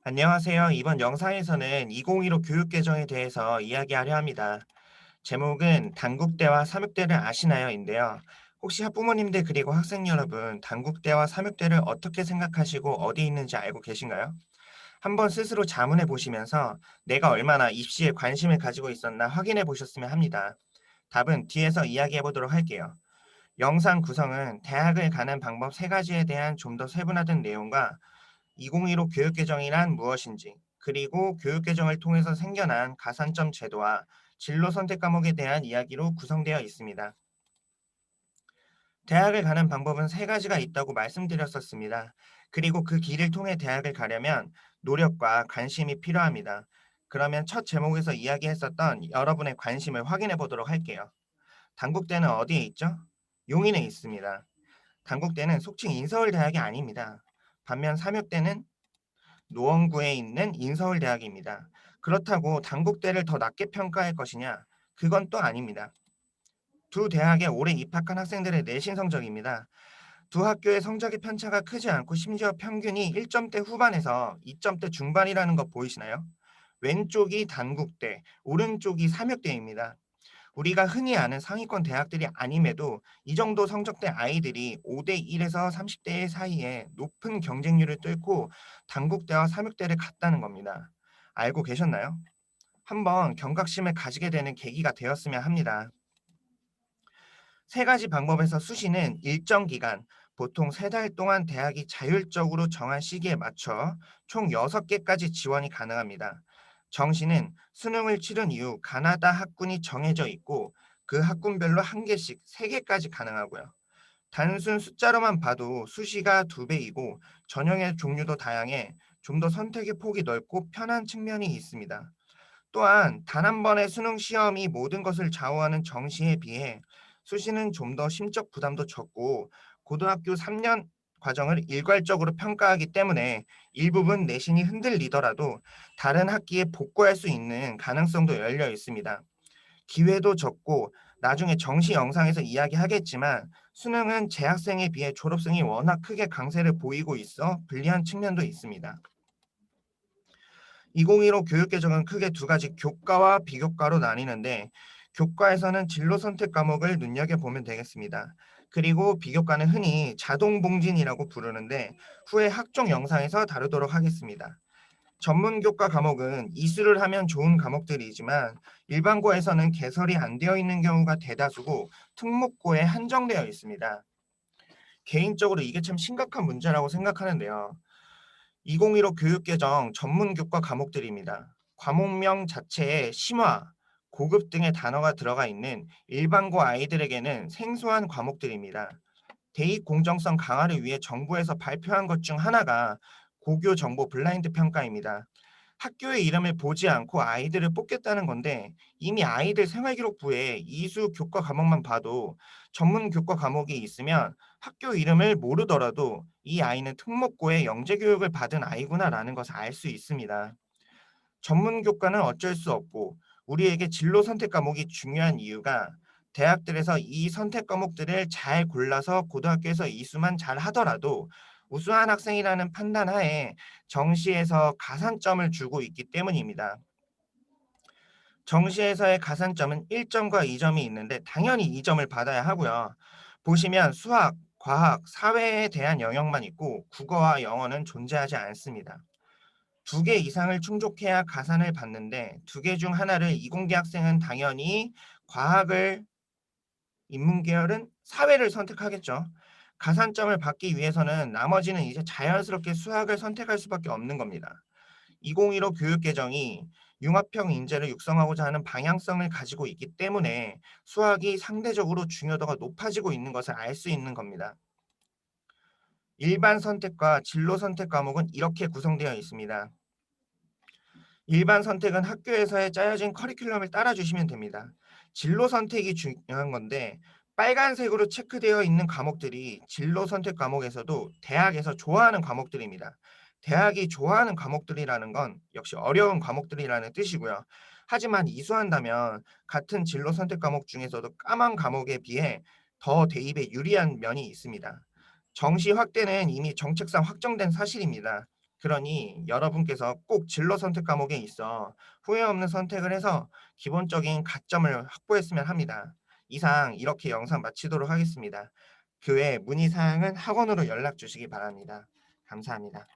안녕하세요. 이번 영상에서는 2015 교육개정에 대해서 이야기하려 합니다. 제목은 단국대와 삼육대를 아시나요?인데요. 혹시 학부모님들 그리고 학생 여러분, 단국대와 삼육대를 어떻게 생각하시고 어디 있는지 알고 계신가요? 한번 스스로 자문해 보시면서 내가 얼마나 입시에 관심을 가지고 있었나 확인해 보셨으면 합니다. 답은 뒤에서 이야기해 보도록 할게요. 영상 구성은 대학을 가는 방법 세가지에 대한 좀 더 세분화된 내용과 2015 교육개정이란 무엇인지, 그리고 교육개정을 통해서 생겨난 가산점 제도와 진로 선택 과목에 대한 이야기로 구성되어 있습니다. 대학을 가는 방법은 세 가지가 있다고 말씀드렸었습니다. 그리고 그 길을 통해 대학을 가려면 노력과 관심이 필요합니다. 그러면 첫 제목에서 이야기했었던 여러분의 관심을 확인해 보도록 할게요. 단국대는 어디에 있죠? 용인에 있습니다. 단국대는 속칭 인서울대학이 아닙니다. 반면 삼육대는 노원구에 있는 인서울대학입니다. 그렇다고 단국대를 더 낮게 평가할 것이냐? 그건 또 아닙니다. 두 대학에 올해 입학한 학생들의 내신 성적입니다. 두 학교의 성적의 편차가 크지 않고 심지어 평균이 1점대 후반에서 2점대 중반이라는 거 보이시나요? 왼쪽이 단국대, 오른쪽이 삼육대입니다. 우리가 흔히 아는 상위권 대학들이 아님에도 이 정도 성적대 아이들이 5대 1에서 30대 1 사이에 높은 경쟁률을 뚫고 단국대와 삼육대를 갔다는 겁니다. 알고 계셨나요? 한번 경각심을 가지게 되는 계기가 되었으면 합니다. 세 가지 방법에서 수시는 일정 기간, 보통 3달 동안 대학이 자율적으로 정한 시기에 맞춰 총 6개까지 지원이 가능합니다. 정시는 수능을 치른 이후 가나다 학군이 정해져 있고 그 학군별로 한 개씩 3개까지 가능하고요. 단순 숫자로만 봐도 수시가 2배이고 전형의 종류도 다양해 좀 더 선택의 폭이 넓고 편한 측면이 있습니다. 또한 단 한 번의 수능 시험이 모든 것을 좌우하는 정시에 비해 수시는 좀 더 심적 부담도 적고 고등학교 3년 과정을 일괄적으로 평가하기 때문에 일부분 내신이 흔들리더라도 다른 학기에 복구할 수 있는 가능성도 열려 있습니다. 기회도 적고 나중에 정시 영상에서 이야기하겠지만 수능은 재학생에 비해 졸업생이 워낙 크게 강세를 보이고 있어 불리한 측면도 있습니다. 2015 교육개정은 크게 두 가지 교과와 비교과로 나뉘는데 교과에서는 진로 선택 과목을 눈여겨보면 되겠습니다. 그리고 비교과는 흔히 자동봉진이라고 부르는데 후에 학종 영상에서 다루도록 하겠습니다. 전문교과 과목은 이수를 하면 좋은 과목들이지만 일반고에서는 개설이 안 되어 있는 경우가 대다수고 특목고에 한정되어 있습니다. 개인적으로 이게 참 심각한 문제라고 생각하는데요. 2015 교육개정 전문교과 과목들입니다. 과목명 자체에 심화, 고급 등의 단어가 들어가 있는 일반고 아이들에게는 생소한 과목들입니다. 대입 공정성 강화를 위해 정부에서 발표한 것 중 하나가 고교 정보 블라인드 평가입니다. 학교의 이름을 보지 않고 아이들을 뽑겠다는 건데 이미 아이들 생활기록부에 이수 교과 과목만 봐도 전문 교과 과목이 있으면 학교 이름을 모르더라도 이 아이는 특목고에 영재 교육을 받은 아이구나라는 것을 알 수 있습니다. 전문 교과는 어쩔 수 없고 우리에게 진로 선택 과목이 중요한 이유가 대학들에서 이 선택 과목들을 잘 골라서 고등학교에서 이수만 잘 하더라도 우수한 학생이라는 판단 하에 정시에서 가산점을 주고 있기 때문입니다. 정시에서의 가산점은 1점과 2점이 있는데 당연히 2점을 받아야 하고요. 보시면 수학, 과학, 사회에 대한 영역만 있고 국어와 영어는 존재하지 않습니다. 2개 이상을 충족해야 가산을 받는데 2개 중 하나를 이공계 학생은 당연히 과학을, 인문계열은 사회를 선택하겠죠. 가산점을 받기 위해서는 나머지는 이제 자연스럽게 수학을 선택할 수밖에 없는 겁니다. 2015 교육개정이 융합형 인재를 육성하고자 하는 방향성을 가지고 있기 때문에 수학이 상대적으로 중요도가 높아지고 있는 것을 알 수 있는 겁니다. 일반 선택과 진로 선택 과목은 이렇게 구성되어 있습니다. 일반 선택은 학교에서의 짜여진 커리큘럼을 따라주시면 됩니다. 진로 선택이 중요한 건데 빨간색으로 체크되어 있는 과목들이 진로 선택 과목에서도 대학에서 좋아하는 과목들입니다. 대학이 좋아하는 과목들이라는 건 역시 어려운 과목들이라는 뜻이고요. 하지만 이수한다면 같은 진로 선택 과목 중에서도 까만 과목에 비해 더 대입에 유리한 면이 있습니다. 정시 확대는 이미 정책상 확정된 사실입니다. 그러니 여러분께서 꼭 진로 선택 과목에 있어 후회 없는 선택을 해서 기본적인 가점을 확보했으면 합니다. 이상 이렇게 영상 마치도록 하겠습니다. 그 외 문의 사항은 학원으로 연락 주시기 바랍니다. 감사합니다.